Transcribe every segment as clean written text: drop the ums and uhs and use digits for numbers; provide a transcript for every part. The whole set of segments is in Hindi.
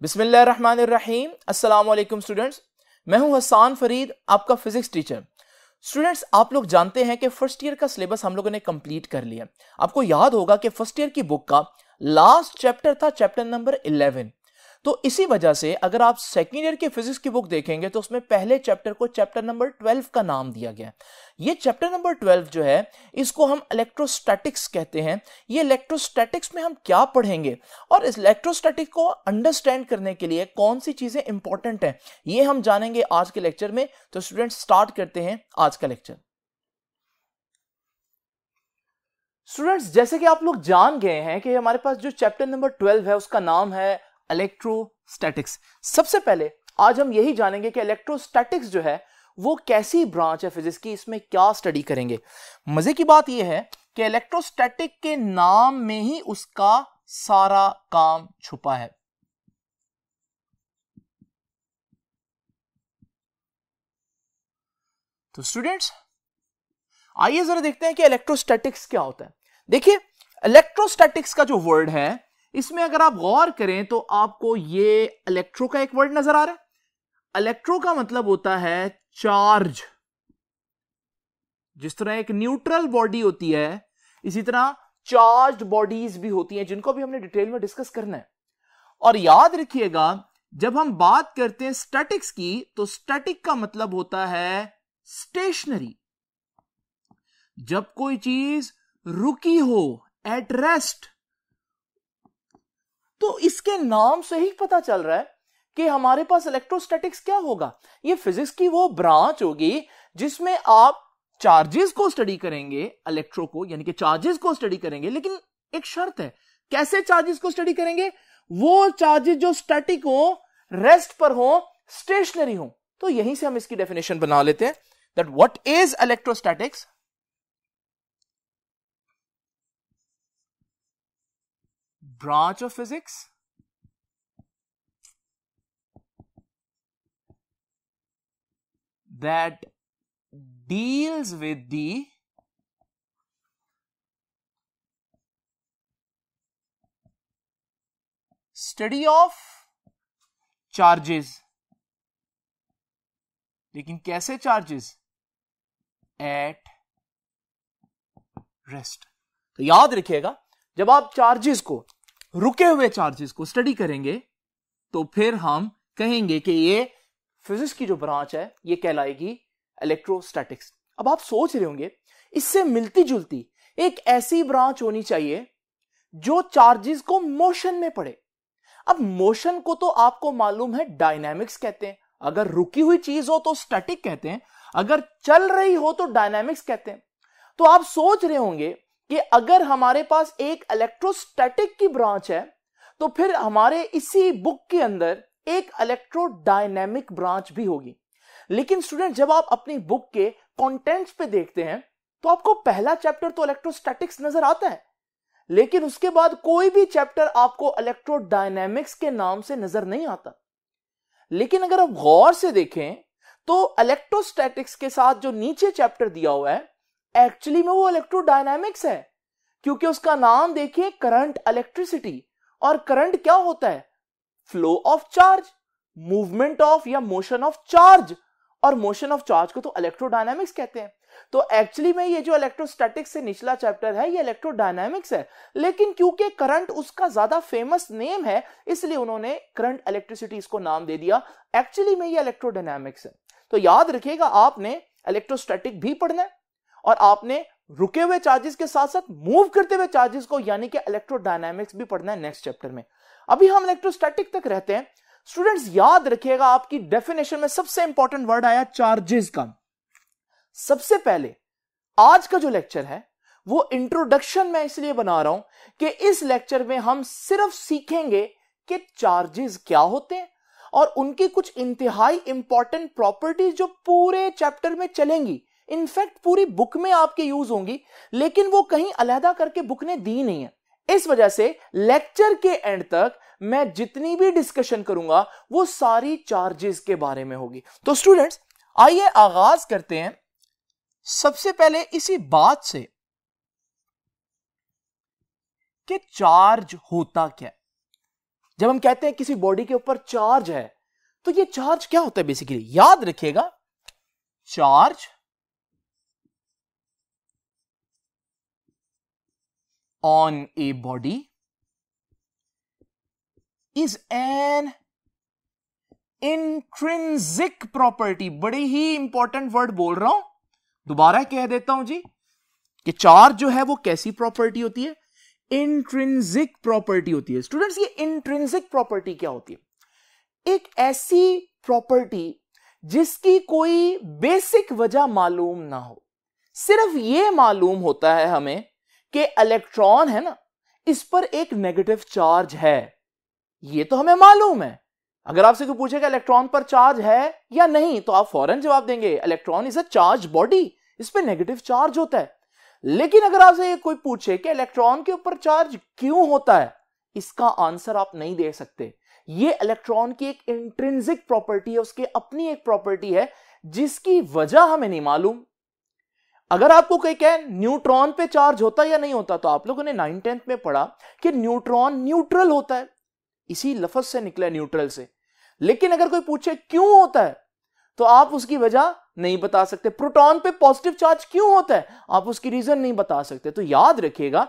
बिस्मिल्लाहिर्रहमानिर्रहीम। अस्सलाम वालेकुम स्टूडेंट्स, मैं हूं हसन फरीद, आपका फिजिक्स टीचर। स्टूडेंट्स, आप लोग जानते हैं कि फर्स्ट ईयर का सिलेबस हम लोगों ने कंप्लीट कर लिया। आपको याद होगा कि फर्स्ट ईयर की बुक का लास्ट चैप्टर था चैप्टर नंबर 11। तो इसी वजह से अगर आप सेकेंड ईयर के फिजिक्स की बुक देखेंगे तो उसमें पहले चैप्टर को चैप्टर नंबर 12 का नाम दिया गया। ये चैप्टर नंबर 12 जो है इसको हम इलेक्ट्रोस्टैटिक्स कहते हैं। ये इलेक्ट्रोस्टैटिक्स में हम क्या पढ़ेंगे और इस इलेक्ट्रोस्टैटिक को अंडरस्टैंड करने के लिए कौन सी चीजें इंपॉर्टेंट हैं, ये हम जानेंगे आज के लेक्चर में। तो स्टूडेंट्स, स्टार्ट करते हैं आज का लेक्चर। स्टूडेंट्स, जैसे कि आप लोग जान गए हैं कि हमारे पास जो चैप्टर नंबर 12 है उसका नाम है इलेक्ट्रोस्टैटिक्स। सबसे पहले आज हम यही जानेंगे कि इलेक्ट्रोस्टैटिक्स जो है वो कैसी ब्रांच है फिजिक्स की, इसमें क्या स्टडी करेंगे। मजे की बात यह है कि इलेक्ट्रोस्टैटिक के नाम में ही उसका सारा काम छुपा है। तो स्टूडेंट्स, आइए जरा देखते हैं कि इलेक्ट्रोस्टैटिक्स क्या होता है। देखिए, इलेक्ट्रोस्टैटिक्स का जो वर्ड है इसमें अगर आप गौर करें तो आपको ये इलेक्ट्रो का एक वर्ड नजर आ रहा है। इलेक्ट्रो का मतलब होता है चार्ज। जिस तरह एक न्यूट्रल बॉडी होती है, इसी तरह चार्ज्ड बॉडीज भी होती हैं, जिनको भी हमने डिटेल में डिस्कस करना है। और याद रखिएगा, जब हम बात करते हैं स्टैटिक्स की तो स्टैटिक का मतलब होता है स्टेशनरी। जब कोई चीज रुकी हो, एट रेस्ट, तो इसके नाम से ही पता चल रहा है कि हमारे पास इलेक्ट्रोस्टैटिक्स क्या होगा। ये फिजिक्स की वो ब्रांच होगी जिसमें आप चार्जेस को स्टडी करेंगे, इलेक्ट्रो को यानी कि चार्जेस को स्टडी करेंगे। लेकिन एक शर्त है, कैसे चार्जेस को स्टडी करेंगे? वो चार्जेस जो स्टैटिक हो, रेस्ट पर हो, स्टेशनरी हो। तो यहीं से हम इसकी डेफिनेशन बना लेते हैं that what is electrostatics. Branch of physics that deals with the study of charges। लेकिन कैसे चार्जेस? At rest. तो याद रखिएगा, जब आप चार्जेस को, रुके हुए चार्जेस को स्टडी करेंगे तो फिर हम कहेंगे कि ये फिजिक्स की जो ब्रांच है ये कहलाएगी इलेक्ट्रोस्टैटिक्स। अब आप सोच रहे होंगे, इससे मिलती जुलती एक ऐसी ब्रांच होनी चाहिए जो चार्जेस को मोशन में पढ़े। अब मोशन को तो आपको मालूम है डायनामिक्स कहते हैं। अगर रुकी हुई चीज हो तो स्टैटिक कहते हैं, अगर चल रही हो तो डायनामिक्स कहते हैं। तो आप सोच रहे होंगे कि अगर हमारे पास एक इलेक्ट्रोस्टैटिक की ब्रांच है तो फिर हमारे इसी बुक के अंदर एक इलेक्ट्रोडायनेमिक ब्रांच भी होगी। लेकिन स्टूडेंट, जब आप अपनी बुक के कंटेंट्स पे देखते हैं तो आपको पहला चैप्टर तो इलेक्ट्रोस्टैटिक्स नजर आता है, लेकिन उसके बाद कोई भी चैप्टर आपको इलेक्ट्रोडायनेमिक्स के नाम से नजर नहीं आता। लेकिन अगर आप गौर से देखें तो इलेक्ट्रोस्टैटिक्स के साथ जो नीचे चैप्टर दिया हुआ है एक्चुअली में वो इलेक्ट्रोडायनामिक्स है, क्योंकि उसका नाम देखिए, करंट इलेक्ट्रिसिटी। और करंट क्या होता है? Flow of charge, movement of या मोशन ऑफ चार्ज। और मोशन ऑफ चार्ज को तो इलेक्ट्रोडायनामिक्स कहते हैं। तो एक्चुअली में ये जो इलेक्ट्रोस्टैटिक्स से निचला चैप्टर है ये इलेक्ट्रोडायनामिक्स है, लेकिन क्योंकि करंट उसका ज्यादा फेमस नेम है इसलिए उन्होंने करंट इलेक्ट्रिसिटी इसको नाम दे दिया। एक्चुअली में ये इलेक्ट्रोडायनामिक्स है। तो याद रखिएगा, आपने इलेक्ट्रोस्टैटिक भी पढ़ना है और आपने रुके हुए चार्जेस के साथ साथ मूव करते हुए चार्जेस को यानी कि इलेक्ट्रोडायनामिक्स भी पढ़ना है नेक्स्ट चैप्टर में। अभी हम इलेक्ट्रोस्टैटिक तक रहते हैं। स्टूडेंट्स, याद रखिएगा, आपकी डेफिनेशन में सबसे इंपॉर्टेंट वर्ड आया चार्जेस का। सबसे पहले आज का जो लेक्चर है वो इंट्रोडक्शन मैं इसलिए बना रहा हूं कि इस लेक्चर में हम सिर्फ सीखेंगे कि चार्जेस क्या होते हैं और उनकी कुछ इंतहाई इंपॉर्टेंट प्रॉपर्टीज जो पूरे चैप्टर में चलेंगी, इनफैक्ट पूरी बुक में आपके यूज होंगी, लेकिन वो कहीं अलहदा करके बुक ने दी नहीं है। इस वजह से लेक्चर के एंड तक मैं जितनी भी डिस्कशन करूंगा वो सारी चार्जेस के बारे में होगी। तो स्टूडेंट्स, आइए आगाज करते हैं सबसे पहले इसी बात से कि चार्ज होता क्या है। जब हम कहते हैं किसी बॉडी के ऊपर चार्ज है, तो ये चार्ज क्या होता है बेसिकली? याद रखिएगा, charge on a body is an intrinsic property. बड़ी ही इंपॉर्टेंट वर्ड बोल रहा हूं, दोबारा कह देता हूं जी, कि चार्ज जो है वो कैसी प्रॉपर्टी होती है? इंट्रिंसिक प्रॉपर्टी होती है। स्टूडेंट्स, ये इंट्रिंसिक प्रॉपर्टी क्या होती है? एक ऐसी प्रॉपर्टी जिसकी कोई बेसिक वजह मालूम ना हो, सिर्फ ये मालूम होता है हमें कि इलेक्ट्रॉन है ना, इस पर एक नेगेटिव चार्ज है, ये तो हमें मालूम है। अगर आपसे कोई पूछेगा इलेक्ट्रॉन पर चार्ज है या नहीं, तो आप फौरन जवाब देंगे electron is a charge body, इस पर नेगेटिव चार्ज होता है। लेकिन अगर आपसे कोई पूछे कि इलेक्ट्रॉन के ऊपर चार्ज क्यों होता है, इसका आंसर आप नहीं दे सकते। ये इलेक्ट्रॉन की एक इंट्रिंसिक प्रॉपर्टी है, उसकी अपनी एक प्रॉपर्टी है जिसकी वजह हमें नहीं मालूम। अगर आपको कोई कहे न्यूट्रॉन पे चार्ज होता या नहीं होता, तो आप लोगों ने 9th 10th में पढ़ा कि न्यूट्रॉन न्यूट्रल होता है, इसी लफ्ज से निकला न्यूट्रल से। लेकिन अगर कोई पूछे क्यों होता है, तो आप उसकी वजह नहीं बता सकते। प्रोटॉन पे पॉजिटिव चार्ज क्यों होता है, आप उसकी रीजन नहीं बता सकते। तो याद रखिएगा,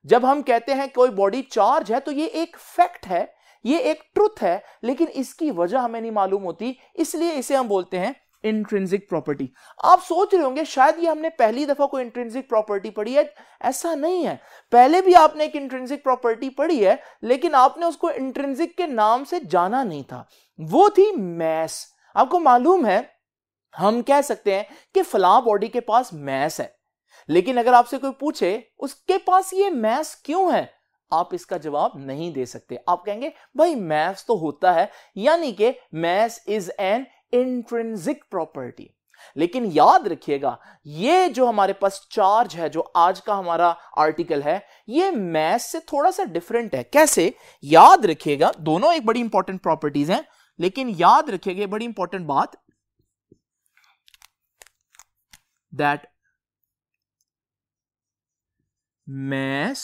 जब हम कहते हैं कोई बॉडी चार्ज है, तो ये एक फैक्ट है, ये एक ट्रुथ है, लेकिन इसकी वजह हमें नहीं मालूम होती, इसलिए इसे हम बोलते हैं इंट्रिंसिक प्रॉपर्टी। आप सोच रहे होंगे शायद ये हमने पहली दफा कोई इंट्रिंसिक प्रॉपर्टी पढ़ी है। ऐसा नहीं है, पहले भी आपने एक इंट्रिंसिक प्रॉपर्टी पढ़ी है, लेकिन आपने उसको इंट्रिंसिक के नाम से जाना नहीं था, वो थी मैस। आपको मालूम है, हम कह सकते हैं कि फलां बॉडी के पास मैस है, लेकिन अगर आपसे कोई पूछे उसके पास ये मैस क्यों है, आप इसका जवाब नहीं दे सकते। आप कहेंगे भाई मैस तो होता है, यानी कि mass is an intrinsic property. लेकिन याद रखिएगा, ये जो हमारे पास चार्ज है, जो आज का हमारा आर्टिकल है, ये मैस से थोड़ा सा डिफरेंट है। कैसे? याद रखिएगा, दोनों एक बड़ी इंपॉर्टेंट प्रॉपर्टीज हैं, लेकिन याद रखिएगा बड़ी इंपॉर्टेंट बात, that mass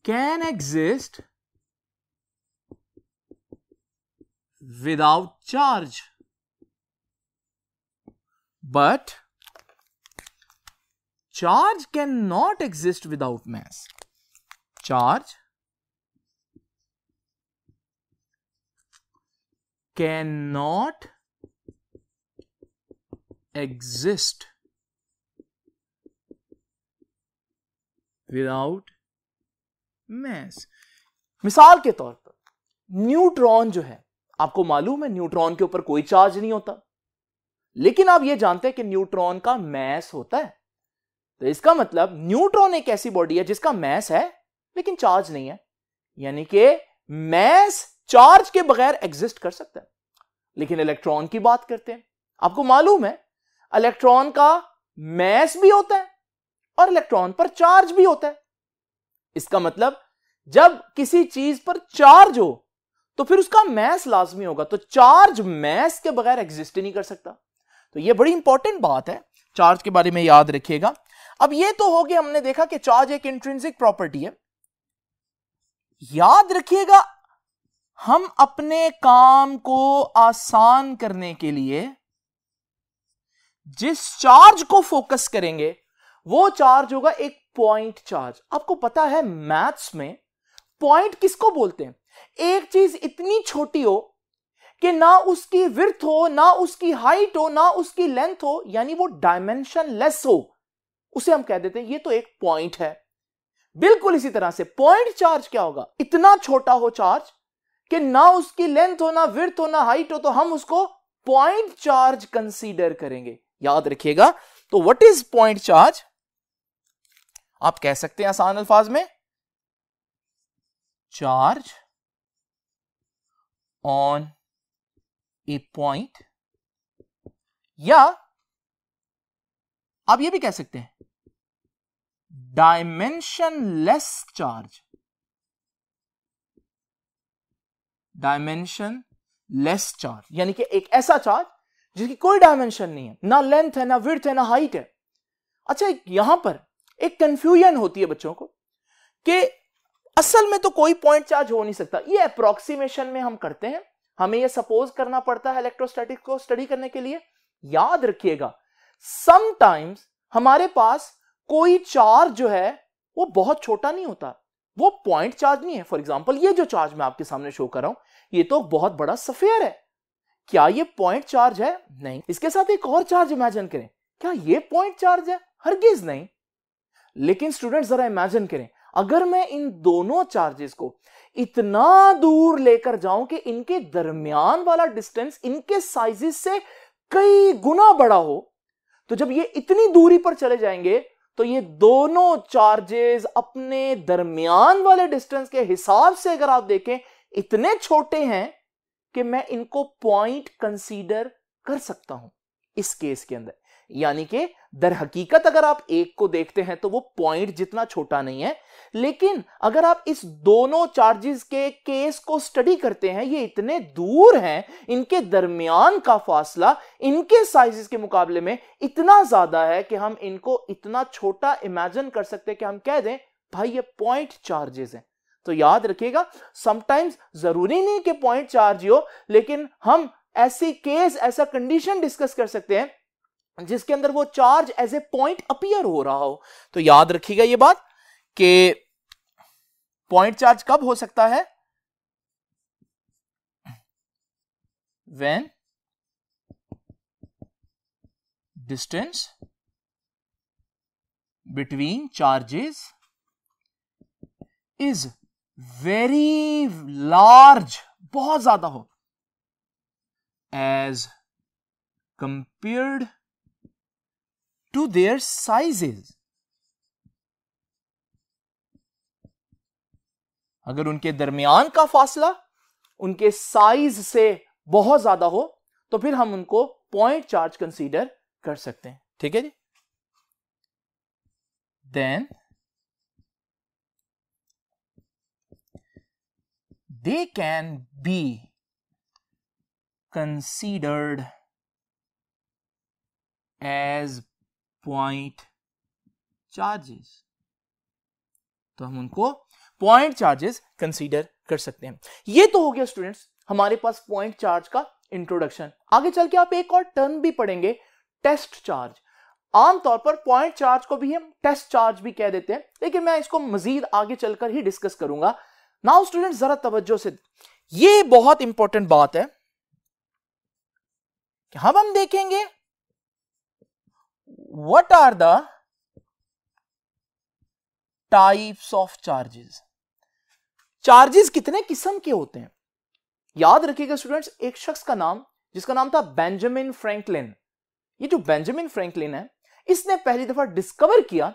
can exist without charge, but charge cannot exist without mass. Charge cannot exist without mass. मिसाल के तौर पर न्यूट्रॉन जो है, आपको मालूम है न्यूट्रॉन के ऊपर कोई चार्ज नहीं होता, लेकिन आप यह जानते हैं कि न्यूट्रॉन का मैस होता है। तो इसका मतलब न्यूट्रॉन एक ऐसी बॉडी है जिसका मैस है लेकिन चार्ज नहीं है, यानी कि मैस चार्ज के बगैर एग्जिस्ट कर सकता है। लेकिन इलेक्ट्रॉन की बात करते हैं, आपको मालूम है इलेक्ट्रॉन का मैस भी होता है और इलेक्ट्रॉन पर चार्ज भी होता है। इसका मतलब जब किसी चीज पर चार्ज हो तो फिर उसका मैस लाजमी होगा, तो चार्ज मैस के बगैर एग्जिस्ट ही नहीं कर सकता। तो यह बड़ी इंपॉर्टेंट बात है, चार्ज के बारे में याद रखिएगा। अब यह तो हो गया, हमने देखा कि चार्ज एक इंट्रिंसिक प्रॉपर्टी है। याद रखिएगा, हम अपने काम को आसान करने के लिए जिस चार्ज को फोकस करेंगे वो चार्ज होगा एक पॉइंट चार्ज। आपको पता है मैथ्स में पॉइंट किसको बोलते हैं? एक चीज इतनी छोटी हो कि ना उसकी विड्थ हो, ना उसकी हाइट हो, ना उसकी लेंथ हो, यानी वो डायमेंशन लेस हो, उसे हम कह देते हैं ये तो एक पॉइंट है। बिल्कुल इसी तरह से पॉइंट चार्ज क्या होगा? इतना छोटा हो चार्ज कि ना उसकी लेंथ हो, ना विड्थ हो, ना हाइट हो, तो हम उसको पॉइंट चार्ज कंसीडर करेंगे। याद रखिएगा, तो व्हाट इज पॉइंट चार्ज? आप कह सकते हैं आसान अल्फाज में, चार्ज ऑन ए पॉइंट, या आप ये भी कह सकते हैं डायमेंशनलेस चार्ज। डायमेंशनलेस चार्ज यानी कि एक ऐसा चार्ज जिसकी कोई डायमेंशन नहीं है, ना लेंथ है, ना विड्थ है, ना हाइट है। अच्छा, यहां पर एक कंफ्यूजन होती है बच्चों को कि असल में तो कोई पॉइंट चार्ज हो नहीं सकता, ये अप्रोक्सीमेशन में हम करते हैं, हमें ये सपोज करना पड़ता है इलेक्ट्रोस्टैटिक्स को स्टडी करने के लिए। याद रखिएगा समटाइम्स हमारे पास कोई चार्ज जो है वो बहुत छोटा नहीं होता, वो पॉइंट चार्ज नहीं है। फॉर एग्जांपल ये जो चार्ज मैं आपके सामने शो कर रहा हूं, ये तो बहुत बड़ा सफेयर है, क्या ये पॉइंट चार्ज है? नहीं। इसके साथ एक और चार्ज इमेजिन करें, क्या ये पॉइंट चार्ज है? हरगिज नहीं। लेकिन स्टूडेंट जरा इमेजिन करें, अगर मैं इन दोनों चार्जेस को इतना दूर लेकर जाऊं कि इनके दरमियान वाला डिस्टेंस इनके साइजेस से कई गुना बड़ा हो, तो जब ये इतनी दूरी पर चले जाएंगे तो ये दोनों चार्जेस अपने दरमियान वाले डिस्टेंस के हिसाब से अगर आप देखें इतने छोटे हैं कि मैं इनको पॉइंट कंसीडर कर सकता हूं इस केस के अंदर। यानी कि दर हकीकत अगर आप एक को देखते हैं तो वो पॉइंट जितना छोटा नहीं है, लेकिन अगर आप इस दोनों चार्जेस के केस को स्टडी करते हैं, ये इतने दूर हैं, इनके दरमियान का फासला इनके साइजेस के मुकाबले में इतना ज्यादा है कि हम इनको इतना छोटा इमेजिन कर सकते हैं कि हम कह दें भाई ये पॉइंट चार्जेस हैं। तो याद रखिएगा समटाइम्स जरूरी नहीं कि पॉइंट चार्ज हो, लेकिन हम ऐसी केस, ऐसा कंडीशन डिस्कस कर सकते हैं जिसके अंदर वो charge as a point appear हो रहा हो। तो याद रखिएगा ये बात कि पॉइंट चार्ज कब हो सकता है? When distance between charges is very large, बहुत ज्यादा हो, as compared to their sizes। अगर उनके दरमियान का फासला उनके साइज से बहुत ज्यादा हो तो फिर हम उनको पॉइंट चार्ज कंसीडर कर सकते हैं। ठीक है जी। Then they can be considered as point charges। तो हम उनको पॉइंट चार्जेस कंसीडर कर सकते हैं। ये तो हो गया स्टूडेंट्स हमारे पास पॉइंट चार्ज का इंट्रोडक्शन। आगे चल के आप एक और टर्म भी पढ़ेंगे, टेस्ट चार्ज। आमतौर पर पॉइंट चार्ज को भी हम टेस्ट चार्ज भी कह देते हैं, लेकिन मैं इसको मजीद आगे चलकर ही डिस्कस करूंगा। नाउ स्टूडेंट्स जरा तवज्जो से, ये बहुत इंपॉर्टेंट बात है कि हम देखेंगे what are the types of charges। Charges कितने किस्म के होते हैं? याद रखिएगा स्टूडेंट्स, एक शख्स का नाम जिसका नाम था बेंजामिन फ्रैंकलिन। ये जो बेंजामिन फ्रैंकलिन है, इसने पहली दफा डिस्कवर किया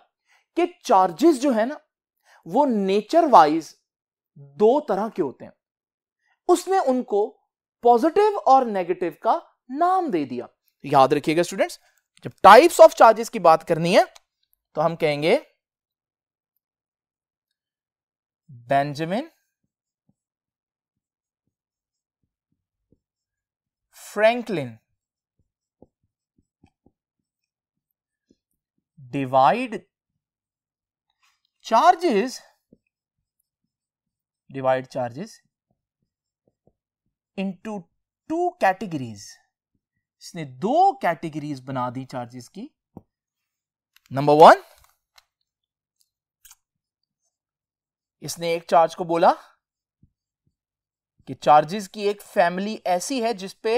कि चार्जेस जो है ना वो नेचर वाइज दो तरह के होते हैं। उसने उनको पॉजिटिव और नेगेटिव का नाम दे दिया। याद रखिएगा स्टूडेंट्स, जब टाइप्स ऑफ चार्जेस की बात करनी है तो हम कहेंगे Benjamin Franklin divide charges into two categories। इसने दो कैटेगरीज बना दी चार्जेस की। नंबर वन, इसने एक चार्ज को बोला कि चार्जेस की एक फैमिली ऐसी है जिसपे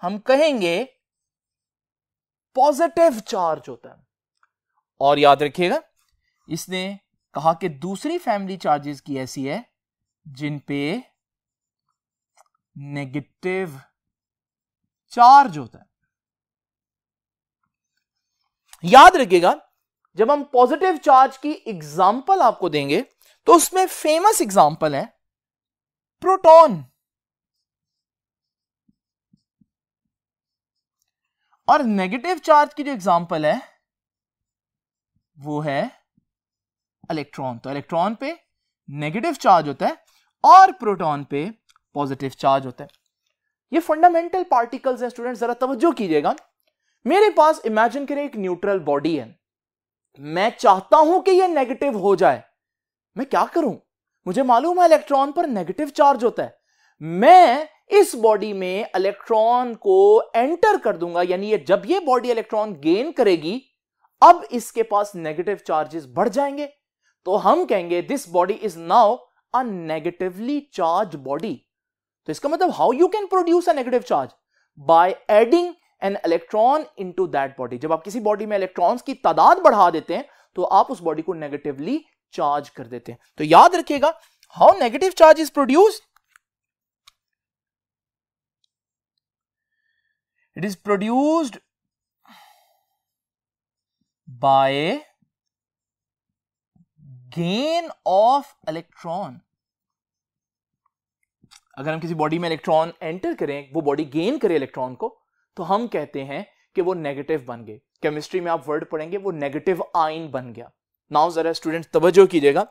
हम कहेंगे पॉजिटिव चार्ज होता है। और याद रखिएगा इसने कहा कि दूसरी फैमिली चार्जेस की ऐसी है जिन पे नेगेटिव चार्ज होता है। याद रखिएगा जब हम पॉजिटिव चार्ज की एग्जांपल आपको देंगे तो उसमें फेमस एग्जांपल है प्रोटॉन, और नेगेटिव चार्ज की जो एग्जांपल है वो है इलेक्ट्रॉन। तो इलेक्ट्रॉन पे नेगेटिव चार्ज होता है और प्रोटॉन पे पॉजिटिव चार्ज होता है। ये फंडामेंटल पार्टिकल्स हैं स्टूडेंट, जरा तवज्जो कीजिएगा। मेरे पास इमेजिन करें एक न्यूट्रल बॉडी है, मैं चाहता हूं कि ये नेगेटिव हो जाए, मैं क्या करूं? मुझे मालूम है इलेक्ट्रॉन पर नेगेटिव चार्ज होता है, मैं इस बॉडी में इलेक्ट्रॉन को एंटर कर दूंगा, यानी ये जब ये बॉडी इलेक्ट्रॉन गेन करेगी अब इसके पास नेगेटिव चार्जेस बढ़ जाएंगे, तो हम कहेंगे this body is now a negatively charge body. तो इसका मतलब how you can produce a negative charge, by adding an electron into that body. जब आप किसी बॉडी में इलेक्ट्रॉन्स की तादाद बढ़ा देते हैं तो आप उस बॉडी को नेगेटिवली चार्ज कर देते हैं। तो याद रखिएगा, how negative charge is produced, it is produced by gain of electron। अगर हम किसी बॉडी में इलेक्ट्रॉन एंटर करें, वो बॉडी गेन करे इलेक्ट्रॉन को, तो हम कहते हैं कि वो नेगेटिव बन गए। केमिस्ट्री में आप वर्ड पढ़ेंगे, वो नेगेटिव आयन बन गया। नाउ जरा स्टूडेंट्स तवज्जो कीजिएगा,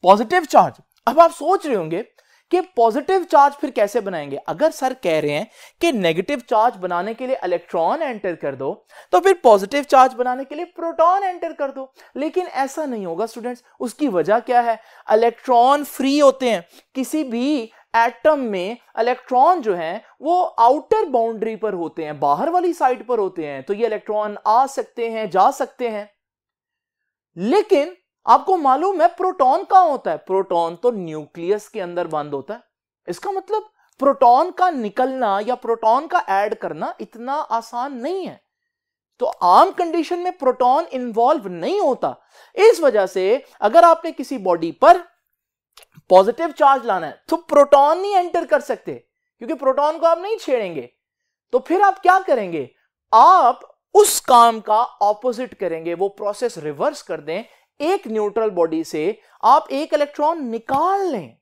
पॉजिटिव चार्ज। अब आप सोच रहे होंगे कि पॉजिटिव चार्ज फिर कैसे बनाएंगे। अगर सर कह रहे हैं कि नेगेटिव चार्ज बनाने के लिए इलेक्ट्रॉन एंटर कर दो, तो फिर पॉजिटिव चार्ज बनाने के लिए प्रोटॉन एंटर कर दो। लेकिन ऐसा नहीं होगा स्टूडेंट्स। उसकी वजह क्या है, इलेक्ट्रॉन फ्री होते हैं। किसी भी एटम में इलेक्ट्रॉन जो है वो आउटर बाउंड्री पर होते हैं, बाहर वाली साइड पर होते हैं, तो ये इलेक्ट्रॉन आ सकते हैं, जा सकते हैं। लेकिन आपको मालूम है प्रोटॉन कहां होता है, प्रोटॉन तो न्यूक्लियस के अंदर बंद होता है। इसका मतलब प्रोटॉन का निकलना या प्रोटॉन का ऐड करना इतना आसान नहीं है। तो आम कंडीशन में प्रोटॉन इन्वॉल्व नहीं होता। इस वजह से अगर आपने किसी बॉडी पर पॉजिटिव चार्ज लाना है तो प्रोटॉन नहीं एंटर कर सकते, क्योंकि प्रोटॉन को आप नहीं छेड़ेंगे। तो फिर आप क्या करेंगे, आप उस काम का ऑपोजिट करेंगे, वो प्रोसेस रिवर्स कर दें। एक न्यूट्रल बॉडी से आप एक इलेक्ट्रॉन निकाल लें,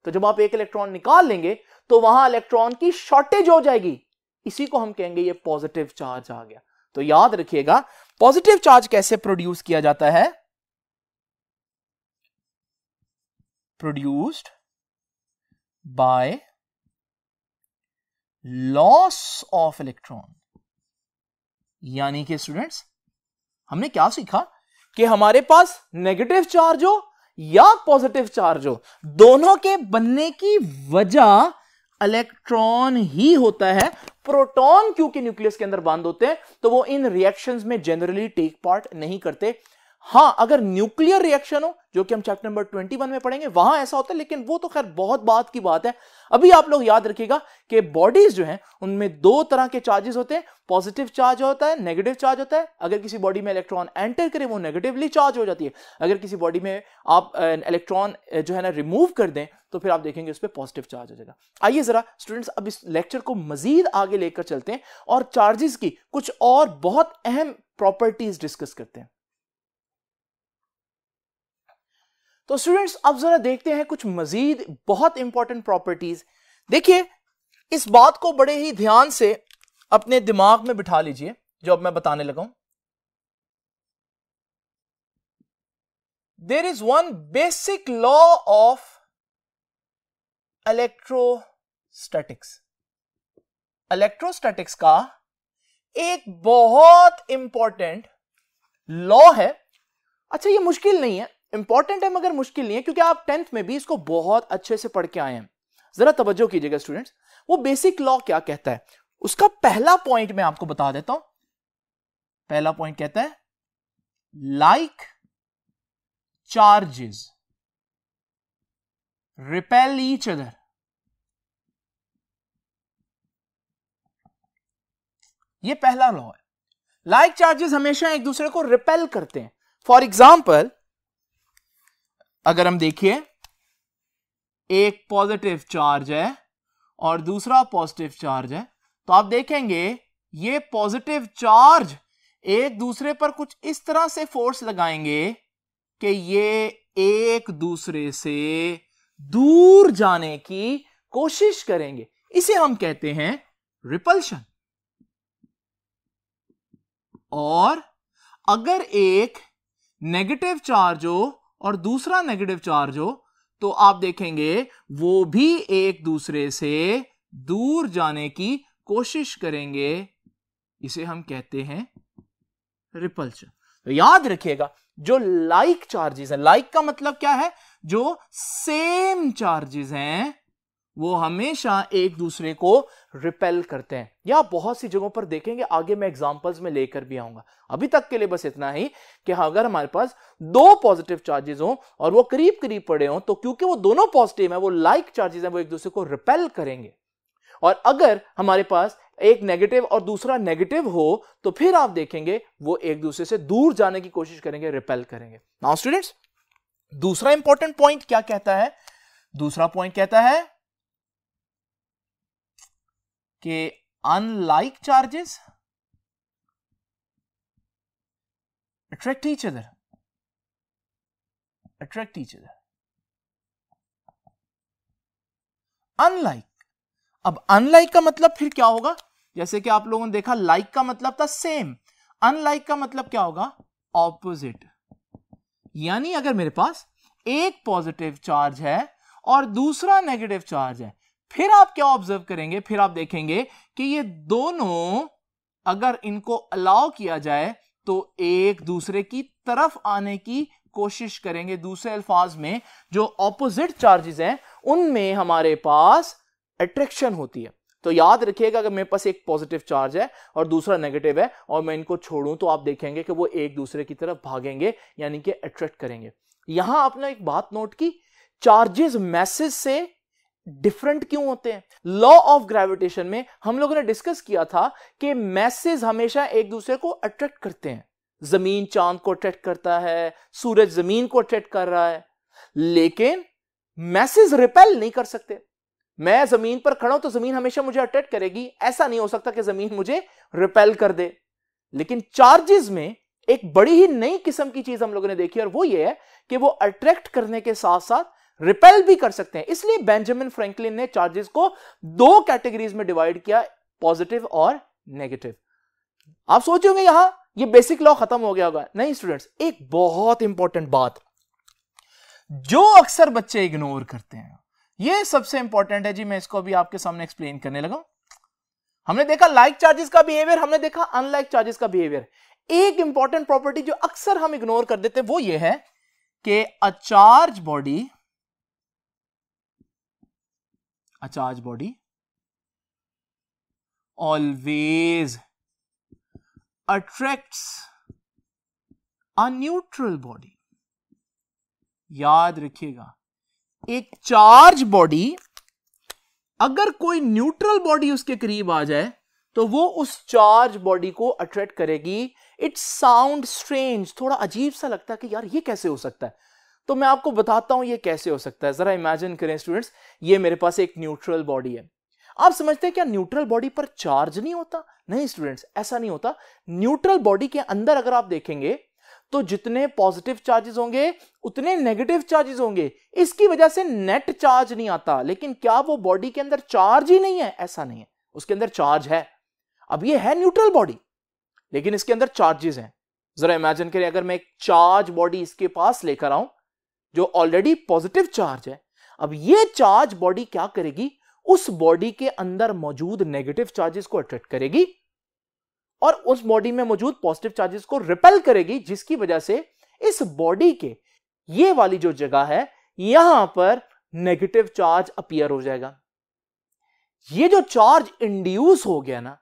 तो जब आप एक इलेक्ट्रॉन निकाल लेंगे तो वहां इलेक्ट्रॉन की शॉर्टेज हो जाएगी। इसी को हम कहेंगे ये पॉजिटिव चार्ज आ गया। तो याद रखिएगा, पॉजिटिव चार्ज कैसे प्रोड्यूस किया जाता है, produced by loss of electron. यानी कि स्टूडेंट्स हमने क्या सीखा कि हमारे पास नेगेटिव चार्ज हो या पॉजिटिव चार्ज हो, दोनों के बनने की वजह इलेक्ट्रॉन ही होता है। प्रोटॉन क्योंकि न्यूक्लियस के अंदर बंद होते हैं तो वो इन रिएक्शंस में जनरली टेक पार्ट नहीं करते। हां, अगर न्यूक्लियर रिएक्शन हो, जो कि हम चैप्टर नंबर 21 में पढ़ेंगे, वहां ऐसा होता है, लेकिन वो तो खैर बहुत बात की बात है। अभी आप लोग याद रखिएगा कि बॉडीज जो हैं उनमें दो तरह के चार्जेस होते हैं, पॉजिटिव चार्ज होता है, नेगेटिव चार्ज होता है। अगर किसी बॉडी में इलेक्ट्रॉन एंटर करे वो नेगेटिवली चार्ज हो जाती है। अगर किसी बॉडी में आप इलेक्ट्रॉन जो है ना रिमूव कर दें तो फिर आप देखेंगे उस पर पॉजिटिव चार्ज हो जाएगा। आइए जरा स्टूडेंट्स अब इस लेक्चर को मजीद आगे लेकर चलते हैं और चार्जेस की कुछ और बहुत अहम प्रॉपर्टीज डिस्कस करते हैं। तो स्टूडेंट्स अब जरा देखते हैं कुछ मजीद बहुत इंपॉर्टेंट प्रॉपर्टीज। देखिए, इस बात को बड़े ही ध्यान से अपने दिमाग में बिठा लीजिए जो अब मैं बताने लगा हूं। There is one basic law of electrostatics. Electrostatics का एक बहुत इंपॉर्टेंट लॉ है। अच्छा, ये मुश्किल नहीं है, इंपॉर्टेंट है मगर मुश्किल नहीं है, क्योंकि आप 10th में भी इसको बहुत अच्छे से पढ़ के आए हैं। जरा तवज्जो कीजिएगा स्टूडेंट्स, वो बेसिक लॉ क्या कहता है। उसका पहला पॉइंट मैं आपको बता देता हूं। पहला पॉइंट कहता है like charges repel each other. ये पहला लॉ है। लाइक चार्जेस हमेशा एक दूसरे को रिपेल करते हैं। फॉर एग्जाम्पल, अगर हम देखिए एक पॉजिटिव चार्ज है और दूसरा पॉजिटिव चार्ज है, तो आप देखेंगे ये पॉजिटिव चार्ज एक दूसरे पर कुछ इस तरह से फोर्स लगाएंगे कि ये एक दूसरे से दूर जाने की कोशिश करेंगे। इसे हम कहते हैं रिपल्शन। और अगर एक नेगेटिव चार्ज हो और दूसरा नेगेटिव चार्ज हो तो आप देखेंगे वो भी एक दूसरे से दूर जाने की कोशिश करेंगे। इसे हम कहते हैं रिपल्शन। तो याद रखिएगा, जो लाइक चार्जेस है, लाइक का मतलब क्या है, जो सेम चार्जेस हैं वो हमेशा एक दूसरे को रिपेल करते हैं। या बहुत सी जगहों पर देखेंगे, आगे मैं एग्जांपल्स में लेकर भी आऊंगा। अभी तक के लिए बस इतना ही कि अगर हमारे पास दो पॉजिटिव चार्जेस हो और वो करीब करीब पड़े हो, तो क्योंकि वो दोनों पॉजिटिव हैं, वो लाइक चार्जेस हैं, वो एक दूसरे को रिपेल करेंगे। और अगर हमारे पास एक नेगेटिव और दूसरा नेगेटिव हो, तो फिर आप देखेंगे वो एक दूसरे से दूर जाने की कोशिश करेंगे, रिपेल करेंगे। नाउ स्टूडेंट्स, दूसरा इंपॉर्टेंट पॉइंट क्या कहता है? दूसरा पॉइंट कहता है कि unlike charges attract each other. Unlike, अब अनलाइक का मतलब फिर क्या होगा? जैसे कि आप लोगों ने देखा, लाइक का मतलब था सेम, अनलाइक का मतलब क्या होगा? ऑपोजिट। यानी अगर मेरे पास एक पॉजिटिव चार्ज है और दूसरा नेगेटिव चार्ज है, फिर आप क्या ऑब्जर्व करेंगे? फिर आप देखेंगे कि ये दोनों अगर इनको अलाउ किया जाए तो एक दूसरे की तरफ आने की कोशिश करेंगे। दूसरे अल्फाज में, जो ऑपोजिट चार्जेस हैं उनमें हमारे पास अट्रैक्शन होती है। तो याद रखिएगा, अगर मेरे पास एक पॉजिटिव चार्ज है और दूसरा नेगेटिव है और मैं इनको छोड़ूं, तो आप देखेंगे कि वो एक दूसरे की तरफ भागेंगे, यानी कि अट्रैक्ट करेंगे। यहां आपने एक बात नोट की, चार्जेस मैसेज से डिफरेंट क्यों होते हैं? लॉ ऑफ ग्रेविटेशन में हम लोगों ने डिस्कस किया था कि मैसेज हमेशा एक दूसरे को अट्रैक्ट करते हैं। जमीन चांद को अट्रैक्ट करता है, सूरज जमीन को अट्रैक्ट कर रहा है, लेकिन मैसेज रिपेल नहीं कर सकते। मैं जमीन पर खड़ा हूं तो जमीन हमेशा मुझे अट्रैक्ट करेगी, ऐसा नहीं हो सकता कि जमीन मुझे रिपेल कर दे। लेकिन चार्जेस में एक बड़ी ही नई किस्म की चीज हम लोगों ने देखी, और वो ये है कि वो अट्रैक्ट करने के साथ साथ रिपेल भी कर सकते हैं। इसलिए बेंजामिन फ्रैंकलिन ने चार्जेस को दो कैटेगरीज में डिवाइड किया, पॉजिटिव और नेगेटिव। आप सोच होंगे यहां ये बेसिक लॉ खत्म हो गया होगा। नहीं स्टूडेंट्स, एक बहुत इंपॉर्टेंट बात जो अक्सर बच्चे इग्नोर करते हैं, ये सबसे इंपॉर्टेंट है जी। मैं इसको अभी आपके सामने एक्सप्लेन करने लगा। हमने देखा लाइक चार्जेस का बिहेवियर, हमने देखा अनलाइक चार्जेस का बिहेवियर। एक इंपॉर्टेंट प्रॉपर्टी जो अक्सर हम इग्नोर कर देते हैं वो ये है कि अ charge body always attracts a neutral body। याद रखिएगा, एक चार्ज बॉडी अगर कोई न्यूट्रल बॉडी उसके करीब आ जाए तो वो उस चार्ज बॉडी को अट्रैक्ट करेगी। इट साउंड स्ट्रेंज, थोड़ा अजीब सा लगता है कि यार ये कैसे हो सकता है। तो मैं आपको बताता हूं ये कैसे हो सकता है। जरा इमेजिन करें स्टूडेंट्स, ये मेरे पास एक न्यूट्रल बॉडी है। आप समझते हैं क्या न्यूट्रल बॉडी पर चार्ज नहीं होता? नहीं स्टूडेंट्स, ऐसा नहीं होता। न्यूट्रल बॉडी के अंदर अगर आप देखेंगे तो जितने पॉजिटिव चार्जेस होंगे उतने नेगेटिव चार्जेस होंगे। इसकी वजह से नेट चार्ज नहीं आता। लेकिन क्या वो बॉडी के अंदर चार्ज ही नहीं है? ऐसा नहीं है, उसके अंदर चार्ज है। अब ये है न्यूट्रल बॉडी, लेकिन इसके अंदर चार्जेस हैं। जरा इमेजिन करें, अगर मैं एक चार्ज बॉडी इसके पास लेकर आऊं जो ऑलरेडी पॉजिटिव चार्ज है, अब ये चार्ज बॉडी क्या करेगी? उस बॉडी के अंदर मौजूद नेगेटिव चार्जेस को अट्रैक्ट करेगी और उस बॉडी में मौजूद पॉजिटिव चार्जेस को रिपेल करेगी, जिसकी वजह से इस बॉडी के ये वाली जो जगह है यहां पर नेगेटिव चार्ज अपीयर हो जाएगा। ये जो चार्ज इंड्यूस हो गया ना,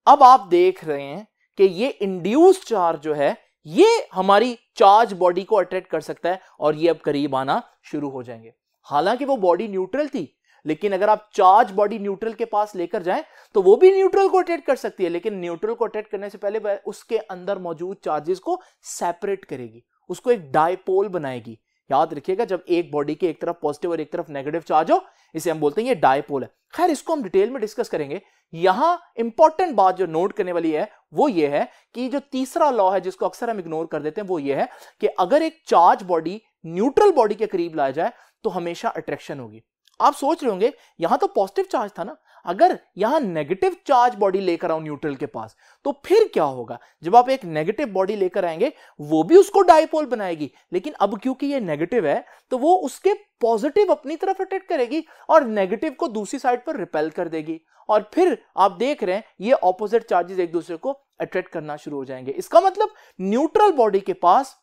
अब आप देख रहे हैं कि ये इंड्यूस चार्ज जो है ये हमारी चार्ज बॉडी को अट्रैक्ट कर सकता है और ये अब करीब आना शुरू हो जाएंगे। हालांकि वो बॉडी न्यूट्रल थी, लेकिन अगर आप चार्ज बॉडी न्यूट्रल के पास लेकर जाएं तो वो भी न्यूट्रल को अट्रैक्ट कर सकती है, लेकिन न्यूट्रल को अट्रैक्ट करने से पहले वह उसके अंदर मौजूद चार्जेस को सेपरेट करेगी, उसको एक डायपोल बनाएगी। याद रखिएगा, जब एक बॉडी के एक तरफ पॉजिटिव और एक तरफ नेगेटिव चार्ज हो, इसे हम बोलते हैं ये डायपोल है। खैर, इसको हम डिटेल में डिस्कस करेंगे। यहां इंपॉर्टेंट बात जो नोट करने वाली है वो ये है कि जो तीसरा लॉ है जिसको अक्सर हम इग्नोर कर देते हैं वो ये है कि अगर एक चार्ज बॉडी न्यूट्रल बॉडी के करीब लाया जाए तो हमेशा अट्रैक्शन होगी। आप सोच रहे होंगे यहां तो पॉजिटिव चार्ज था ना, अगर यहां नेगेटिव चार्ज बॉडी लेकर आऊं न्यूट्रल के पास तो फिर क्या होगा? जब आप एक नेगेटिव बॉडी लेकर आएंगे वो भी उसको डायपोल बनाएगी, लेकिन अब क्योंकि ये नेगेटिव है तो वो उसके पॉजिटिव अपनी तरफ अट्रैक्ट करेगी और नेगेटिव को दूसरी साइड पर रिपेल कर देगी, और फिर आप देख रहे हैं ये ऑपोजिट चार्जेस एक दूसरे को अट्रैक्ट करना शुरू हो जाएंगे। इसका मतलब न्यूट्रल बॉडी के पास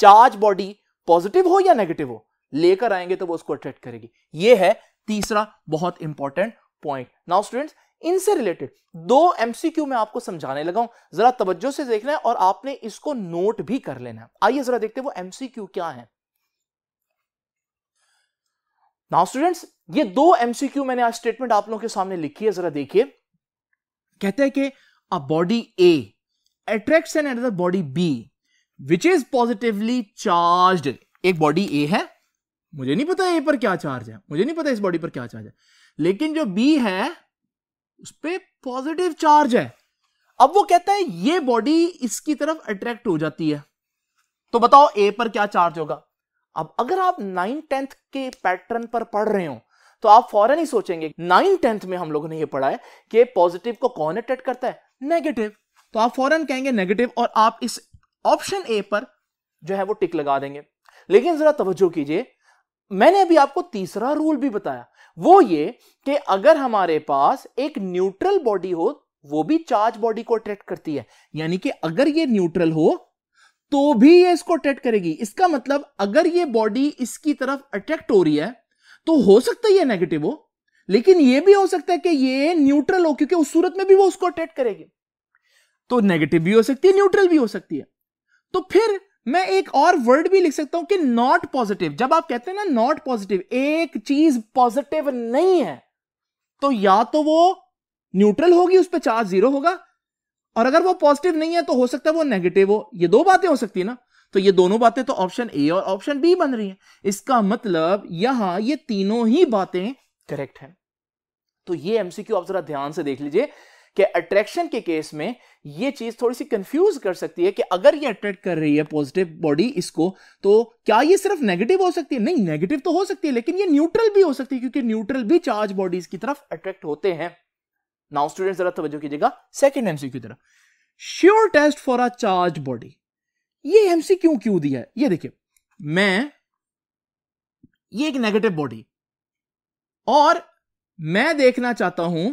चार्ज बॉडी पॉजिटिव हो या नेगेटिव हो, लेकर आएंगे तो वो उसको अट्रैक्ट करेगी। ये है तीसरा बहुत इंपॉर्टेंट पॉइंट। नाउ स्टूडेंट्स, इनसे रिलेटेड दो एमसीक्यू मैं आपको समझाने लगा हूं, जरा तवज्जो से देखना है और आपने इसको नोट भी कर लेना है। आइए जरा देखते हैं वो एमसीक्यू क्या है। नाउ स्टूडेंट्स, ये दो एमसीक्यू मैंने आज स्टेटमेंट आप लोगों के सामने लिखी है, जरा देखिए। कहते हैं कि a body A attracts an another body B which is positively charged. एक बॉडी ए है, मुझे नहीं पता ए पर क्या चार्ज है, मुझे नहीं पता इस बॉडी पर क्या चार्ज है, लेकिन जो बी है उस पर पॉजिटिव चार्ज है। अब वो कहता है ये बॉडी इसकी तरफ अट्रैक्ट हो जाती है, तो बताओ ए पर क्या चार्ज होगा। अब अगर आप 9th के पैटर्न पर पढ़ रहे हो तो आप फौरन ही सोचेंगे 9th में हम लोगों ने ये पढ़ा है कि पॉजिटिव को कौन अट्रैक्ट करता है, नेगेटिव, तो आप फौरन कहेंगे नेगेटिव और आप इस ऑप्शन ए पर जो है वो टिक लगा देंगे। लेकिन जरा तवज्जो कीजिए, मैंने अभी आपको तीसरा रूल भी बताया, वो ये कि अगर हमारे पास एक न्यूट्रल बॉडी हो वो भी चार्ज बॉडी को अट्रैक्ट करती है, यानी कि अगर ये न्यूट्रल हो तो भी ये इसको अट्रैक्ट करेगी। इसका मतलब अगर ये बॉडी इसकी तरफ अट्रैक्ट हो रही है तो हो सकता है ये नेगेटिव हो, लेकिन ये भी हो सकता है कि ये न्यूट्रल हो, क्योंकि उस सूरत में भी वो उसको अट्रैक्ट करेगी। तो नेगेटिव भी हो सकती है, न्यूट्रल भी हो सकती है। तो फिर मैं एक और वर्ड भी लिख सकता हूं कि नॉट पॉजिटिव। जब आप कहते हैं ना नॉट पॉजिटिव, एक चीज पॉजिटिव नहीं है, तो या तो वो न्यूट्रल होगी, उस पर चार्ज 0 होगा, और अगर वो पॉजिटिव नहीं है तो हो सकता है वो नेगेटिव हो। ये दो बातें हो सकती है ना, तो ये दोनों बातें तो ऑप्शन ए और ऑप्शन बी बन रही हैं। इसका मतलब यहां ये तीनों ही बातें करेक्ट हैं। तो ये एमसीक्यू आप जरा ध्यान से देख लीजिए कि अट्रैक्शन के केस में ये चीज थोड़ी सी कंफ्यूज कर सकती है कि अगर ये अट्रैक्ट कर रही है पॉजिटिव बॉडी इसको, तो क्या ये सिर्फ नेगेटिव हो सकती है? नहीं, नेगेटिव तो हो सकती है, लेकिन ये न्यूट्रल भी हो सकती है, क्योंकि न्यूट्रल भी चार्ज बॉडीज की तरफ अट्रैक्ट होते हैं। नाउ स्टूडेंट्स जरा तवज्जो कीजिएगा सेकंड एमसीक्यू की तरफ। Sure test for a charge body, ये एमसीक्यू क्यों दिया है? ये देखिए, ये एक नेगेटिव बॉडी और मैं देखना चाहता हूं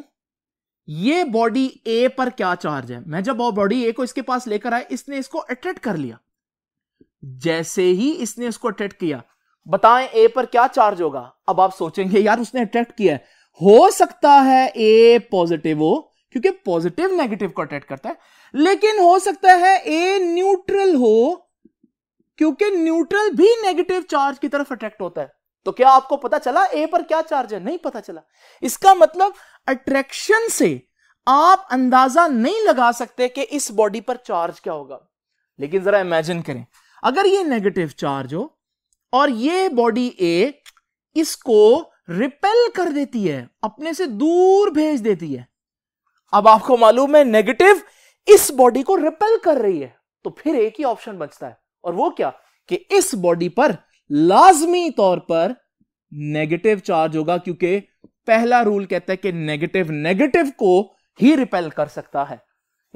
ये बॉडी ए पर क्या चार्ज है। मैं जब बॉडी ए को इसके पास लेकर आया, इसने इसको अट्रैक्ट कर लिया। जैसे ही इसने इसको अट्रैक्ट किया, बताएं ए पर क्या चार्ज होगा। अब आप सोचेंगे यार उसने अट्रैक्ट किया है, हो सकता है ए पॉजिटिव हो, क्योंकि पॉजिटिव नेगेटिव को अट्रैक्ट करता है, लेकिन हो सकता है ए न्यूट्रल हो, क्योंकि न्यूट्रल भी नेगेटिव चार्ज की तरफ अट्रैक्ट होता है। तो क्या आपको पता चला ए पर क्या चार्ज है? नहीं पता चला। इसका मतलब अट्रैक्शन से आप अंदाजा नहीं लगा सकते कि इस बॉडी पर चार्ज क्या होगा। लेकिन जरा इमेजिन करें, अगर ये नेगेटिव चार्ज हो और ये बॉडी ए इसको रिपेल कर देती है, अपने से दूर भेज देती है। अब आपको मालूम है नेगेटिव इस बॉडी को रिपेल कर रही है, तो फिर एक ही ऑप्शन बचता है, और वो क्या कि इस बॉडी पर लाजमी तौर पर नेगेटिव चार्ज होगा, क्योंकि पहला रूल कहता है कि नेगेटिव नेगेटिव को ही रिपेल कर सकता है।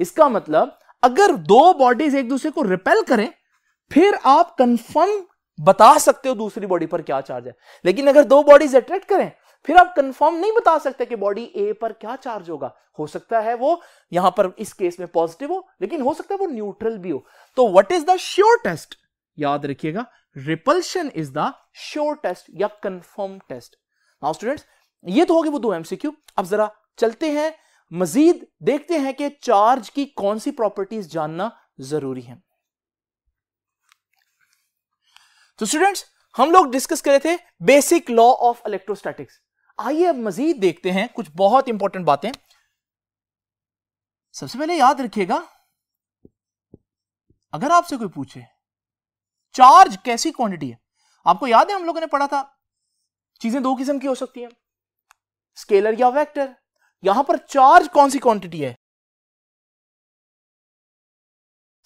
इसका मतलब अगर दो बॉडीज एक दूसरे को रिपेल करें, फिर आप कंफर्म बता सकते हो दूसरी बॉडी पर क्या चार्ज है। लेकिन अगर दो बॉडीज अट्रैक्ट करें, फिर आप कंफर्म नहीं बता सकते कि बॉडी ए पर क्या चार्ज होगा। हो सकता है वो यहां पर इस केस में पॉजिटिव हो, लेकिन हो सकता है वो न्यूट्रल भी हो। तो what is the sure test? याद रखिएगा, repulsion is the sure test या कंफर्म टेस्ट। नाउ स्टूडेंट्स, ये तो होगी वो दो एमसीक्यू। अब जरा चलते हैं मजीद, देखते हैं कि चार्ज की कौन सी प्रॉपर्टीज जानना जरूरी है। तो स्टूडेंट्स, हम लोग डिस्कस कर रहे थे बेसिक लॉ ऑफ इलेक्ट्रोस्टैटिक्स। आइए अब मजीद देखते हैं कुछ बहुत इंपॉर्टेंट बातें। सबसे पहले याद रखिएगा, अगर आपसे कोई पूछे चार्ज कैसी क्वांटिटी है, आपको याद है हम लोगों ने पढ़ा था चीजें दो किस्म की हो सकती हैं, स्केलर या वेक्टर। यहां पर चार्ज कौन सी क्वांटिटी है?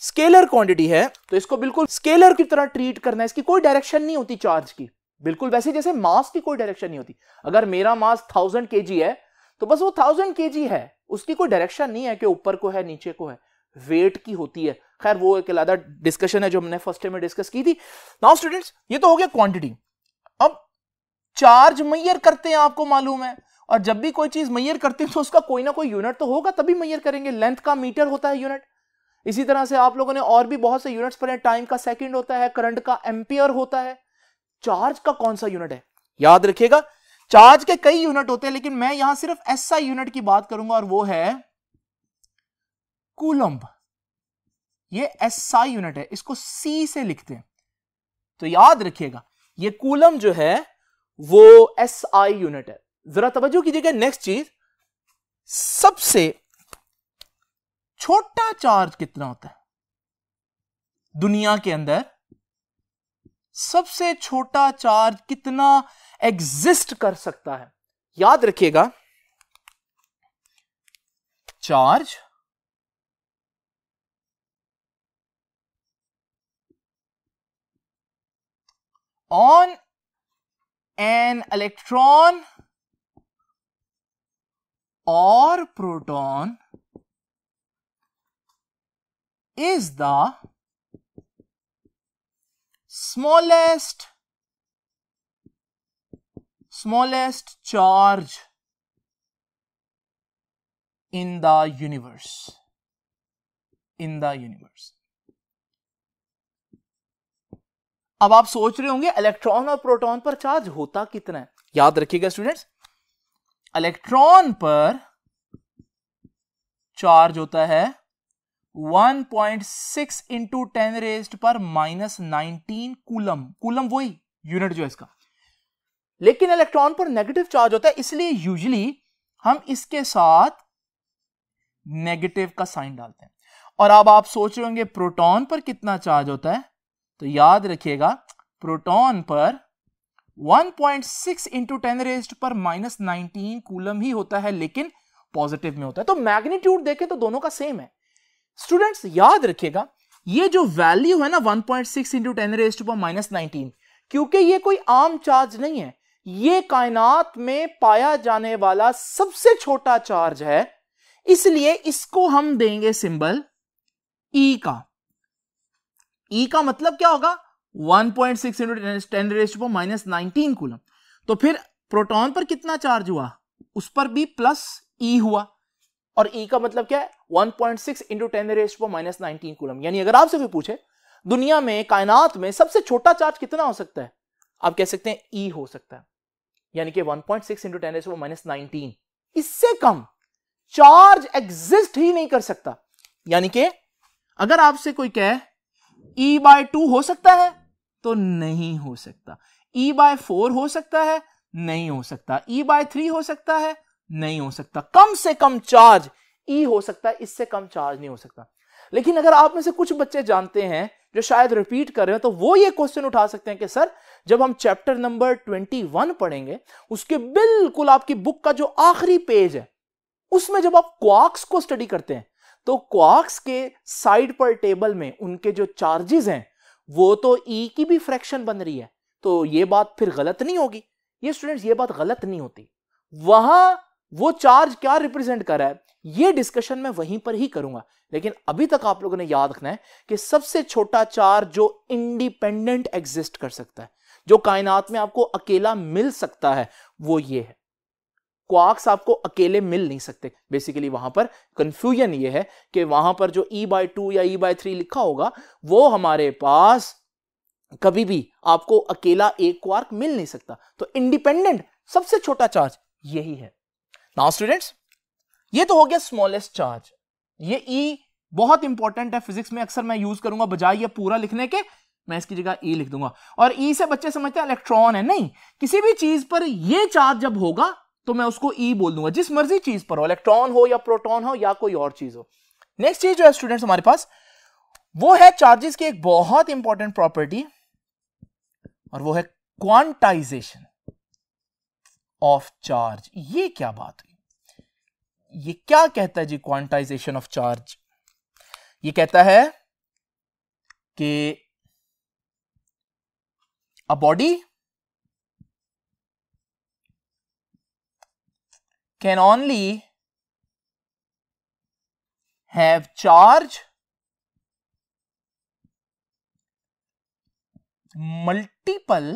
स्केलर क्वांटिटी है, तो इसको बिल्कुल स्केलर की तरह ट्रीट करना है। इसकी कोई डायरेक्शन नहीं होती चार्ज की, बिल्कुल वैसे जैसे मास की कोई डायरेक्शन नहीं होती। अगर मेरा मास 1000 kg है तो बस वो 1000 kg है, उसकी कोई डायरेक्शन नहीं है कि ऊपर को है नीचे को है, वेट की होती है। खैर वो एक अलग डिस्कशन है जो हमने फर्स्ट टाइम में डिस्कस की थी। नाउ स्टूडेंट्स, ये तो हो गया क्वांटिटी। अब चार्ज मेजर करते हैं, आपको मालूम है, और जब भी कोई चीज मेजर करते हैं तो उसका कोई ना कोई यूनिट तो होगा, तभी मेजर करेंगे। लेंथ का मीटर होता है यूनिट। इसी तरह से आप लोगों ने और भी बहुत से यूनिट्स पढ़े, टाइम का सेकंड होता है, करंट का एम्पियर होता है। चार्ज का कौन सा यूनिट है? याद रखिएगा चार्ज के कई यूनिट होते हैं, लेकिन मैं यहां सिर्फ एसआई यूनिट की बात करूंगा और वो है कूलम्ब। ये एसआई यूनिट है, इसको सी से लिखते हैं। तो याद रखिएगा ये कूलम जो है वो एसआई यूनिट है। जरा तवज्जो कीजिएगा नेक्स्ट चीज, सबसे छोटा चार्ज कितना होता है दुनिया के अंदर? सबसे छोटा चार्ज कितना एग्जिस्ट कर सकता है? याद रखिएगा charge on an electron or proton is the smallest charge in the universe. अब आप सोच रहे होंगे इलेक्ट्रॉन और प्रोटॉन पर चार्ज होता कितना है? याद रखिएगा स्टूडेंट्स, इलेक्ट्रॉन पर चार्ज होता है 1.6 इंटू 10 रेज्ड पर -19 कूलम। कूलम वही यूनिट जो है इसका, लेकिन इलेक्ट्रॉन पर नेगेटिव चार्ज होता है, इसलिए यूजुअली हम इसके साथ नेगेटिव का साइन डालते हैं। और अब आप सोच रहे होंगे प्रोटॉन पर कितना चार्ज होता है? तो याद रखिएगा प्रोटॉन पर 1.6 इंटू 10 रेज्ड पर -19 कूलम ही होता है, लेकिन पॉजिटिव में होता है। तो मैग्नीट्यूड देखें तो दोनों का सेम है। स्टूडेंट्स याद रखिएगा ये जो वैल्यू है ना 1.6 इंटू 10 रेज्ड पर -19, क्योंकि ये कोई आम चार्ज नहीं है, ये कायनात में पाया जाने वाला सबसे छोटा चार्ज है, इसलिए इसको हम देंगे सिंबल ई का। ई का मतलब क्या होगा? 1.6 इंटू 10 रेज्ड पर -19 कूलम। तो फिर प्रोटॉन पर कितना चार्ज हुआ? उस पर भी प्लस ई हुआ, और ई का मतलब क्या है? 1.6 इंटू 10 रेज्ड पर -19 कूलम। यानी अगर आपसे कोई पूछे दुनिया में कायनात में सबसे छोटा चार्ज कितना हो सकता है, आप कह सकते हैं ई हो सकता है, यानी कि 1.6 इंटू 10 रेज्ड पर -19। इससे कम चार्ज एग्जिस्ट ही नहीं कर सकता। यानी कि अगर आपसे कोई कहे E/2 हो सकता है, तो नहीं हो सकता। E/4 हो सकता है, नहीं हो सकता। E/3 हो सकता है, नहीं हो सकता। कम से कम चार्ज E हो सकता है, इससे कम चार्ज नहीं हो सकता। लेकिन अगर आप में से कुछ बच्चे जानते हैं जो शायद रिपीट कर रहे हैं, तो वो ये क्वेश्चन उठा सकते हैं कि सर जब हम चैप्टर नंबर 21 पढ़ेंगे, उसके बिल्कुल आपकी बुक का जो आखिरी पेज है उसमें जब आप क्वार्क्स को स्टडी करते हैं, तो क्वार्क्स के साइड पर टेबल में उनके जो चार्जेस हैं वो तो ई की भी फ्रैक्शन बन रही है, तो ये बात फिर गलत नहीं होगी। ये स्टूडेंट्स ये बात गलत नहीं होती। वहां वो चार्ज क्या रिप्रेजेंट कर रहा है ये डिस्कशन मैं वहीं पर ही करूंगा, लेकिन अभी तक आप लोगों ने याद रखना है कि सबसे छोटा चार्ज जो इंडिपेंडेंट एग्जिस्ट कर सकता है, जो कायनात में आपको अकेला मिल सकता है, वो ये है। क्वार्क्स आपको अकेले मिल नहीं सकते। बेसिकली वहां पर कंफ्यूजन ये है कि वहां पर जो E/2 या E/3 लिखा होगा वो हमारे पास कभी भी आपको अकेला एक क्वार्क मिल नहीं सकता। तो इंडिपेंडेंट सबसे छोटा चार्ज यही है। नाउ स्टूडेंट्स ये तो हो गया स्मॉलेस्ट चार्ज। ये E बहुत इंपॉर्टेंट है फिजिक्स में, अक्सर मैं यूज करूंगा, बजाय ये पूरा लिखने के मैं इसकी जगह E लिख दूंगा। और E से बच्चे समझते हैं इलेक्ट्रॉन है, नहीं, किसी भी चीज पर ये चार्ज जब होगा तो मैं उसको E बोल दूंगा, जिस मर्जी चीज पर हो, इलेक्ट्रॉन हो या प्रोटॉन हो या कोई और चीज हो। नेक्स्ट चीज जो है स्टूडेंट्स हमारे पास वो है चार्जेस की एक बहुत इंपॉर्टेंट प्रॉपर्टी, और वो है क्वांटाइजेशन ऑफ चार्ज। ये क्या बात हुई? ये क्या कहता है जी क्वांटाइजेशन ऑफ चार्ज? ये कहता है कि a body can only have charge multiple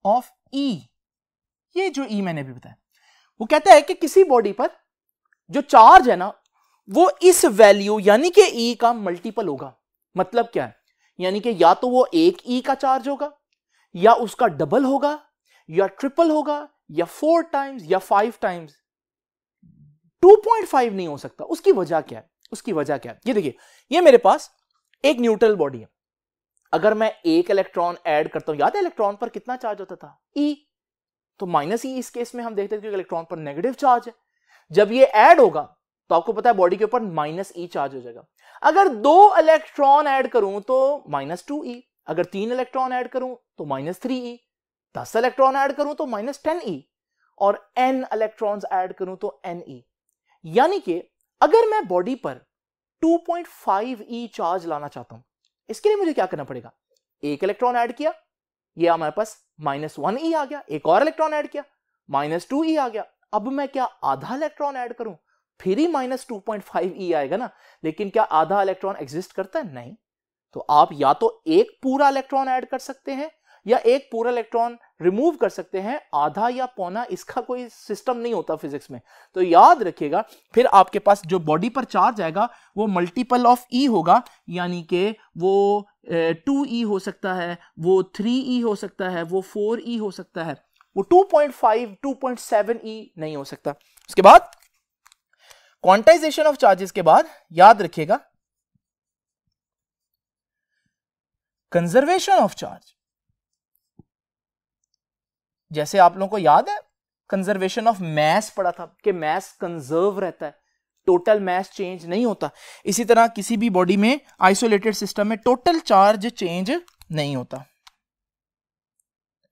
of E। ये जो E मैंने अभी बताया, वो कहता है कि किसी बॉडी पर जो चार्ज है ना वो इस वैल्यू यानी कि E का मल्टीपल होगा। मतलब क्या है, यानी कि या तो वो एक ई का चार्ज होगा, या उसका डबल होगा, या ट्रिपल होगा, या 4 टाइम्स या 5 टाइम्स। 2.5 नहीं हो सकता। उसकी वजह क्या है? उसकी वजह क्या है, ये देखिए, ये मेरे पास एक न्यूट्रल बॉडी है। अगर मैं एक इलेक्ट्रॉन ऐड करता हूं, याद है इलेक्ट्रॉन पर कितना चार्ज होता था? ई। तो माइनस ई इस केस में हम देखते हैं क्योंकि इलेक्ट्रॉन पर नेगेटिव चार्ज है। जब ये ऐड होगा तो आपको पता है बॉडी के ऊपर माइनस ई चार्ज हो जाएगा। अगर 2 इलेक्ट्रॉन ऐड करूं तो -2e, अगर 3 इलेक्ट्रॉन ऐड करूं तो -3e, 10 इलेक्ट्रॉन ऐड करूं तो -10e, और n इलेक्ट्रॉन्स ऐड करूं तो ne। यानी कि अगर मैं बॉडी पर 2.5e चार्ज लाना चाहता हूं, इसके लिए मुझे क्या करना पड़ेगा? एक इलेक्ट्रॉन ऐड किया, ये हमारे पास -1e आ गया, एक और इलेक्ट्रॉन ऐड किया, -2e आ गया। अब मैं क्या आधा इलेक्ट्रॉन ऐड करूं, फिर ही -2.5e आएगा ना। लेकिन क्या आधा इलेक्ट्रॉन एग्जिस्ट करता है? नहीं। तो आप या तो एक पूरा इलेक्ट्रॉन ऐड कर सकते हैं या एक पूरा इलेक्ट्रॉन रिमूव कर सकते हैं। आधा या पौना इसका कोई सिस्टम नहीं होता फिजिक्स में। तो याद रखिएगा, फिर आपके पास जो बॉडी पर चार्ज आएगा वो मल्टीपल ऑफ ई होगा, यानी कि वो 2e हो सकता है, वो 3e हो सकता है, वो 4e हो सकता है, वो 2.5 2.7e नहीं हो सकता। उसके बाद क्वांटाइजेशन ऑफ चार्जेस के बाद याद रखिएगा कंजर्वेशन ऑफ चार्ज। जैसे आप लोगों को याद है कंजर्वेशन ऑफ मैस पढ़ा था कि मैस कंजर्व रहता है, टोटल मैस चेंज नहीं होता। इसी तरह किसी भी बॉडी में आइसोलेटेड सिस्टम में टोटल चार्ज चेंज नहीं होता।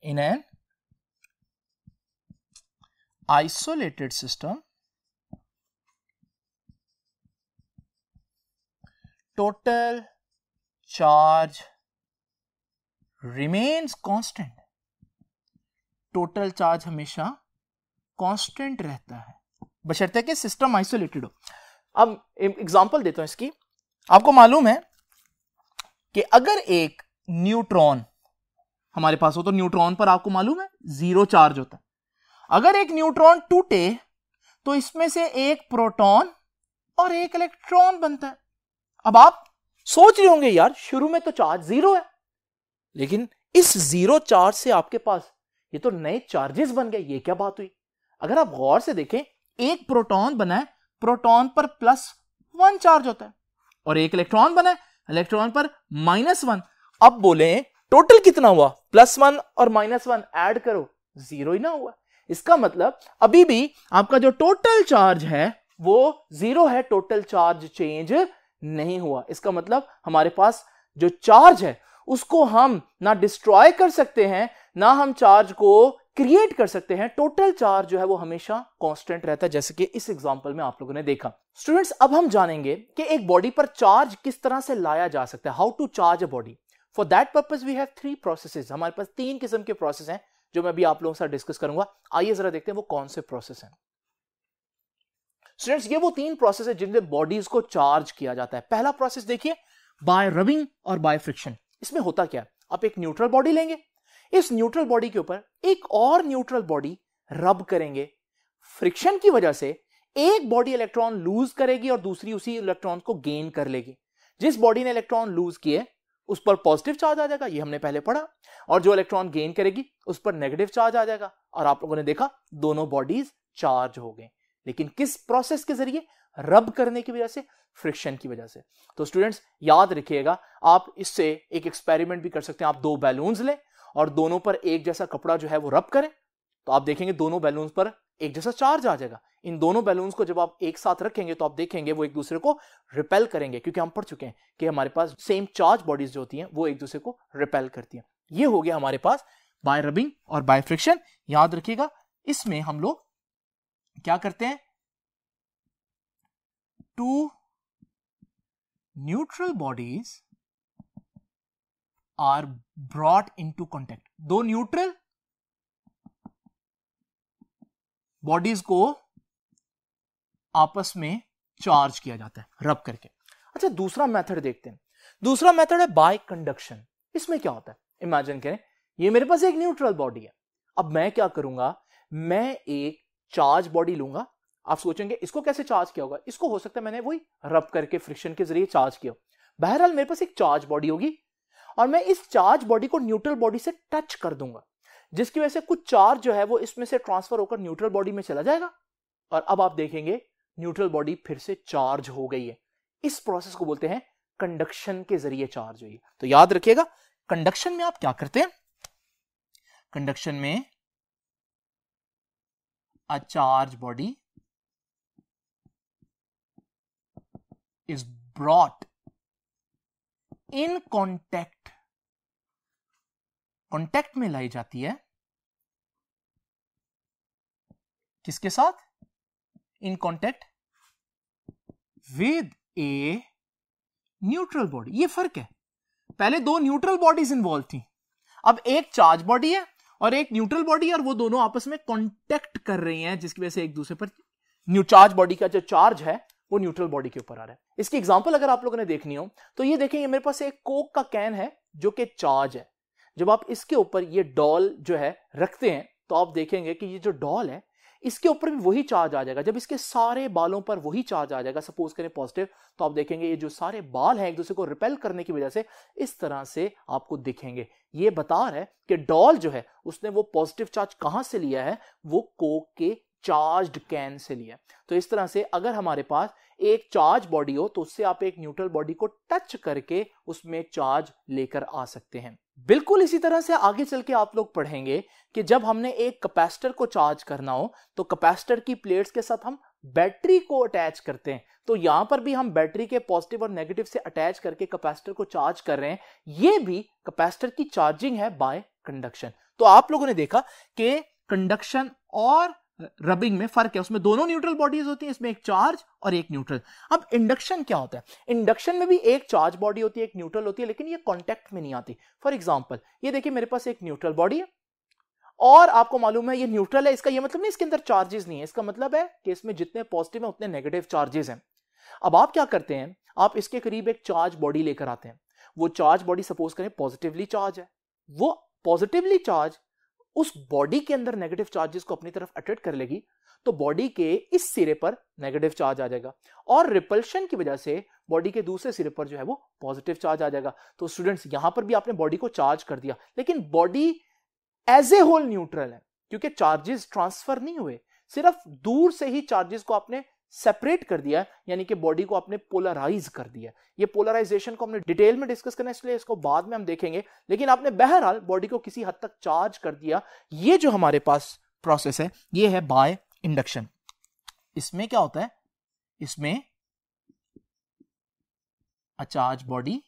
In an isolated system total charge remains constant. Total charge हमेशा कांस्टेंट रहता है बशर्ते कि सिस्टम आइसोलेटेड हो। अब एग्जांपल देता हूं इसकी। आपको मालूम है कि अगर एक न्यूट्रॉन हमारे पास हो तो न्यूट्रॉन पर आपको मालूम है 0 चार्ज होता है। अगर एक न्यूट्रॉन टूटे तो इसमें से एक प्रोटॉन और एक इलेक्ट्रॉन बनता है। अब आप सोच रहे होंगे यार शुरू में तो चार्ज 0 है, लेकिन इस 0 चार्ज से आपके पास ये तो नए चार्जेस बन गए, ये क्या बात हुई? अगर आप गौर से देखें, एक प्रोटॉन बना है, प्रोटॉन पर +1 चार्ज होता है, और एक इलेक्ट्रॉन बना है, इलेक्ट्रॉन पर -1। अब बोले टोटल कितना हुआ? +1 और -1 ऐड करो, 0 ही ना हुआ। इसका मतलब अभी भी आपका जो टोटल चार्ज है वो 0 है, टोटल चार्ज चेंज नहीं हुआ। इसका मतलब हमारे पास जो चार्ज है उसको हम ना डिस्ट्रॉय कर सकते हैं, ना हम चार्ज को क्रिएट कर सकते हैं। टोटल चार्ज जो है वो हमेशा कांस्टेंट रहता है, जैसे कि इस एग्जांपल में आप लोगों ने देखा। स्टूडेंट्स, अब हम जानेंगे कि एक बॉडी पर चार्ज किस तरह से लाया जा सकता है, how to charge a body. For that purpose we have 3 processes. हमारे पास 3 किस्म के प्रोसेस हैं जो मैं भी आप लोगों के साथ डिस्कस करूंगा। आइए जरा देखते हैं वो कौन से प्रोसेस हैं। स्टूडेंट्स, ये वो 3 प्रोसेस है जिनसे बॉडीज को चार्ज किया जाता है। पहला प्रोसेस देखिए, बाय रबिंग और बाय फ्रिक्शन। इसमें होता क्या है, आप एक न्यूट्रल बॉडी लेंगे, इस न्यूट्रल बॉडी के ऊपर एक और न्यूट्रल बॉडी रब करेंगे। फ्रिक्शन की वजह से एक बॉडी इलेक्ट्रॉन लूज करेगी और दूसरी उसी इलेक्ट्रॉन को गेन कर लेगी। जिस बॉडी ने इलेक्ट्रॉन लूज किए उस पर पॉजिटिव चार्ज आ जाएगा, ये हमने पहले पढ़ा, और जो इलेक्ट्रॉन गेन करेगी उस पर नेगेटिव चार्ज आ जाएगा। और आप लोगों ने देखा दोनों बॉडीज चार्ज हो गए, लेकिन किस प्रोसेस के जरिए? रब करने की वजह से, फ्रिक्शन की वजह से। तो स्टूडेंट्स याद रखिएगा, आप इससे एक एक्सपेरिमेंट भी कर सकते हैं। आप 2 बैलून्स लें और दोनों पर एक जैसा कपड़ा जो है वो रब करें, तो आप देखेंगे दोनों बैलून्स पर एक जैसा चार्ज आ जाएगा। इन दोनों बैलून्स को जब आप एक साथ रखेंगे तो आप देखेंगे वो एक दूसरे को रिपेल करेंगे, क्योंकि हम पढ़ चुके हैं कि हमारे पास सेम चार्ज बॉडीज जो होती हैं वो एक दूसरे को रिपेल करती हैं। ये हो गया हमारे पास बाय रबिंग और बाय फ्रिक्शन। याद रखिएगा, इसमें हम लोग क्या करते हैं, 2 neutral bodies are brought into contact. 2 neutral bodies को आपस में चार्ज किया जाता है रब करके। अच्छा, दूसरा मेथड देखते हैं। दूसरा मेथड है बाय कंडक्शन। इसमें क्या होता है, इमेजिन करें ये मेरे पास एक न्यूट्रल बॉडी है। अब मैं क्या करूंगा, मैं एक चार्ज बॉडी लूंगा। आप सोचेंगे इसको कैसे चार्ज किया होगा? इसको हो सकता है मैंने वही रब करके फ्रिक्शन के जरिए चार्ज किया। बहरहाल मेरे पास एक चार्ज बॉडी होगी और मैं इस चार्ज बॉडी को न्यूट्रल बॉडी से टच कर दूंगा, जिसकी वजह से कुछ चार्ज जो है वो इसमें से ट्रांसफर होकर न्यूट्रल बॉडी में चला जाएगा और अब आप देखेंगे न्यूट्रल बॉडी फिर से चार्ज हो गई है। इस प्रोसेस को बोलते हैं कंडक्शन के जरिए चार्ज हुई है। तो याद रखिएगा, कंडक्शन में आप क्या करते हैं, कंडक्शन में अ charge body is brought in contact, contact में लाई जाती है किसके साथ, in contact with a neutral body. ये फर्क है, पहले दो न्यूट्रल बॉडीज इन्वॉल्व थी, अब एक चार्ज बॉडी है और एक न्यूट्रल बॉडी है और वो दोनों आपस में कॉन्टैक्ट कर रही हैं, जिसकी वजह से एक दूसरे पर न्यू चार्ज बॉडी का जो चार्ज है वो न्यूट्रल बॉडी के ऊपर आ रहा है। इसकी एग्जांपल अगर आप लोगों ने देखनी हो तो ये देखें, ये मेरे पास एक कोक का कैन है जो कि चार्ज है। जब आप इसके ऊपर ये डॉल जो है रखते हैं तो आप देखेंगे कि ये जो डॉल है इसके ऊपर भी वही चार्ज आ जाएगा। जब इसके सारे बालों पर वही चार्ज आ जाएगा, सपोज करें पॉजिटिव, तो आप देखेंगे ये जो सारे बाल हैं एक दूसरे को रिपेल करने की वजह से इस तरह से आपको दिखेंगे। ये बता रहा है कि डॉल जो है उसने वो पॉजिटिव चार्ज कहां से लिया है, वो कोक के चार्ज्ड कैन से लिया। तो इस तरह से अगर हमारे पास एक चार्ज बॉडी हो तो उससे आप एक न्यूट्रल बॉडी को टच करके उसमें चार्ज लेकर आ सकते हैं। बिल्कुल इसी तरह से आगे चल के आप लोग पढ़ेंगे कि जब हमने एक कैपेसिटर को चार्ज करना हो तो कैपेसिटर की प्लेट्स के साथ हम बैटरी को अटैच करते हैं। तो यहां पर भी हम बैटरी के पॉजिटिव और नेगेटिव से अटैच करके कैपेसिटर को चार्ज कर रहे हैं। ये भी कैपेसिटर की चार्जिंग है बाय कंडक्शन। तो आप लोगों ने देखा कि कंडक्शन और रबिंग में फर्क है, उसमें दोनों न्यूट्रल बॉडीज होती हैं, इसमें एक चार्ज और एक न्यूट्रल। अब इंडक्शन क्या होता है, इंडक्शन में भी एक चार्ज बॉडी होती है, एक न्यूट्रल होती है, लेकिन ये कॉन्टैक्ट में नहीं आती। फॉर एग्जांपल ये देखिए, मेरे पास एक न्यूट्रल बॉडी है और आपको मालूम है ये न्यूट्रल है, इसका ये मतलब नहीं इसके अंदर चार्जेस नहीं है, इसका मतलब है कि इसमें जितने पॉजिटिव है उतने नेगेटिव चार्जेस हैं। अब आप क्या करते हैं, आप इसके करीब एक चार्ज बॉडी लेकर आते हैं। वो चार्ज बॉडी सपोज करें पॉजिटिवली चार्ज है, वो पॉजिटिवली चार्ज उस बॉडी के अंदर नेगेटिव चार्जेस को अपनी तरफ अट्रैक्ट कर लेगी, तो बॉडी के इस सिरे पर नेगेटिव चार्ज आ जाएगा और रिपल्शन की वजह से बॉडी के दूसरे सिरे पर जो है वो पॉजिटिव चार्ज आ जाएगा। तो स्टूडेंट्स यहां पर भी आपने बॉडी को चार्ज कर दिया, लेकिन body as a whole neutral है, क्योंकि चार्जेस ट्रांसफर नहीं हुए, सिर्फ दूर से ही चार्जेस को आपने सेपरेट कर दिया, यानी कि बॉडी को आपने पोलराइज कर दिया। ये पोलराइजेशन को हमने डिटेल में डिस्कस करना है, इसलिए इसको बाद में हम देखेंगे, लेकिन आपने बहरहाल बॉडी को किसी हद तक चार्ज कर दिया। ये जो हमारे पास प्रोसेस है ये है बाय इंडक्शन। इसमें क्या होता है, इसमें अ charge body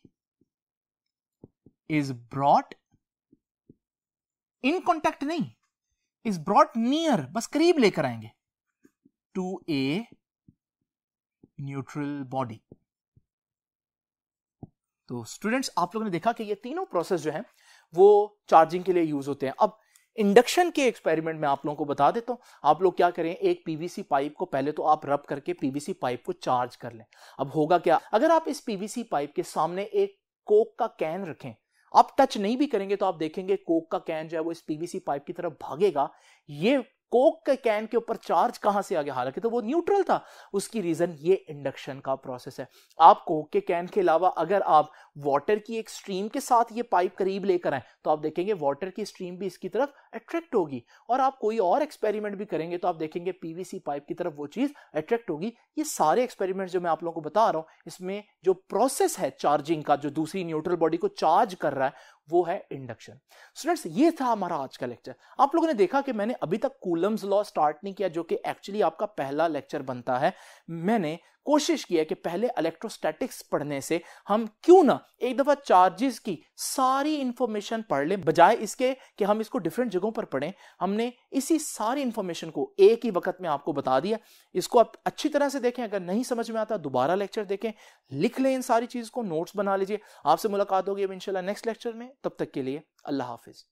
is brought in contact, नहीं इज ब्रॉट नियर, बस करीब लेकर आएंगे, टू ए न्यूट्रल बॉडी। तो स्टूडेंट्स आप लोगों ने देखा कि ये तीनों प्रोसेस जो हैं वो चार्जिंग के लिए यूज होते हैं। अब इंडक्शन के एक्सपेरिमेंट में आप लोगों को बता देता हूं, आप लोग क्या करें, एक पीवीसी पाइप को पहले तो आप रब करके पीवीसी पाइप को चार्ज कर लें। अब होगा क्या, अगर आप इस पीवीसी पाइप के सामने एक कोक का कैन रखें, आप टच नहीं भी करेंगे तो आप देखेंगे कोक का कैन जो है वो इस पीवीसी पाइप की तरफ भागेगा। ये कोक के कैन के ऊपर चार्ज कहां से आ गया, हालांकि तो वो न्यूट्रल था, उसकी रीजन ये इंडक्शन का प्रोसेस है। आप कोक के कैन के अलावा अगर आप वाटर की एक स्ट्रीम के साथ ये पाइप करीब लेकर आए तो आप देखेंगे वाटर की स्ट्रीम भी इसकी तरफ अट्रैक्ट होगी, और आप कोई और एक्सपेरिमेंट भी करेंगे तो आप देखेंगे पीवीसी पाइप की तरफ वो चीज अट्रैक्ट होगी। ये सारे एक्सपेरिमेंट जो मैं आप लोगों को बता रहा हूं, इसमें जो प्रोसेस है चार्जिंग का, जो दूसरी न्यूट्रल बॉडी को चार्ज कर रहा है, वो है इंडक्शन। स्टूडेंट्स ये था हमारा आज का लेक्चर। आप लोगों ने देखा कि मैंने अभी तक कूलम्स लॉ स्टार्ट नहीं किया, जो कि एक्चुअली आपका पहला लेक्चर बनता है। मैंने कोशिश की है कि पहले इलेक्ट्रोस्टैटिक्स पढ़ने से हम क्यों ना एक दफा चार्जेस की सारी इंफॉर्मेशन पढ़ लें, बजाय इसके कि हम इसको डिफरेंट जगहों पर पढ़ें। हमने इसी सारी इंफॉर्मेशन को एक ही वक्त में आपको बता दिया। इसको आप अच्छी तरह से देखें, अगर नहीं समझ में आता दोबारा लेक्चर देखें, लिख लें इन सारी चीज को, नोट्स बना लीजिए। आपसे मुलाकात होगी अब इंशाल्लाह नेक्स्ट लेक्चर में। तब तक के लिए अल्लाह हाफिज।